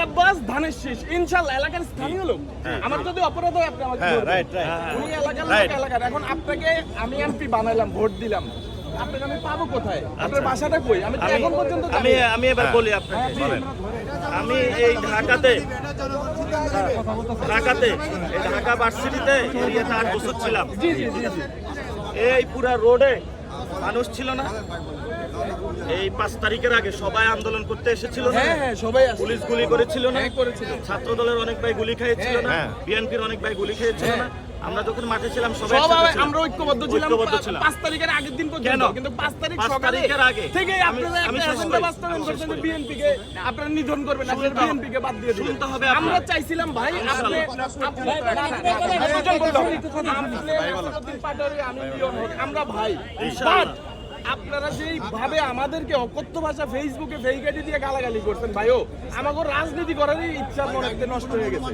আব্বাস ধানের শীষ ইনশাআল্লাহ এলাকার স্থানীয় লোক। আমার যদি অপরাধ হয় আপনি আমাকে বলবেন। রাইট রাইট উনি এলাকার লোক এলাকার। এখন আপনাকে আমি এমপি বানাইলাম, ভোট দিলাম, আপনাকে আমি পাবো কোথায়? আপনার বাসাটা কই? আমি তো এখন পর্যন্ত জানি না। আমি এবার বলি আপনাকে, আমি এই ঢাকাতে এই ঢাকা ভার্সিটিতে এরিয়াতে 8 বছর ছিলাম। জি জি জি জি। এই পুরা রোডে মানুষ ছিল না। এই 5 তারিখের আগে সবাই আন্দোলন করতে এসেছিল না? হ্যাঁ হ্যাঁ সবাই আসে। পুলিশ গুলি করেছিল না? হ্যাঁ, করেছিল। ছাত্র দলের অনেক ভাই গুলি খেয়েছিল না? হ্যাঁ। বিএনপির অনেক ভাই গুলি খেয়েছিল না? আমরা যখন মাঠে ছিলাম সবাই সব একসাথে ছিলাম। আমরা ঐক্যবদ্ধ ছিলাম ঐক্যবদ্ধ ছিলাম। 5 তারিখের আগের দিন পর্যন্ত। কেন? কিন্তু 5 তারিখ 5 সকালে তারিখের আগে থেকেই আপনারা আমি একটা শেষ এজেন্ডা করি। বাস্তবায়ন আমি শেষ করছেন যে করি। বিএনপিকে আপনারা নিধন করবেন, আপনারা শুনতে হবে। বিএনপিকে বাদ দিয়ে দিবেন। শুনতে হবে আপনার। আমরা চাইছিলাম ভাই আপনি আমি লিওন হক, আমরা ভাই। ইনশাআল্লাহ। But আপনারা যেইভাবে আমাদেরকে অকথ্য ভাষা ফেসবুকে ফেক আইডি দিয়ে গালাগালি করছেন ভাইও, আমাকে রাজনীতি করারই ইচ্ছা মনে নষ্ট হয়ে গেছে।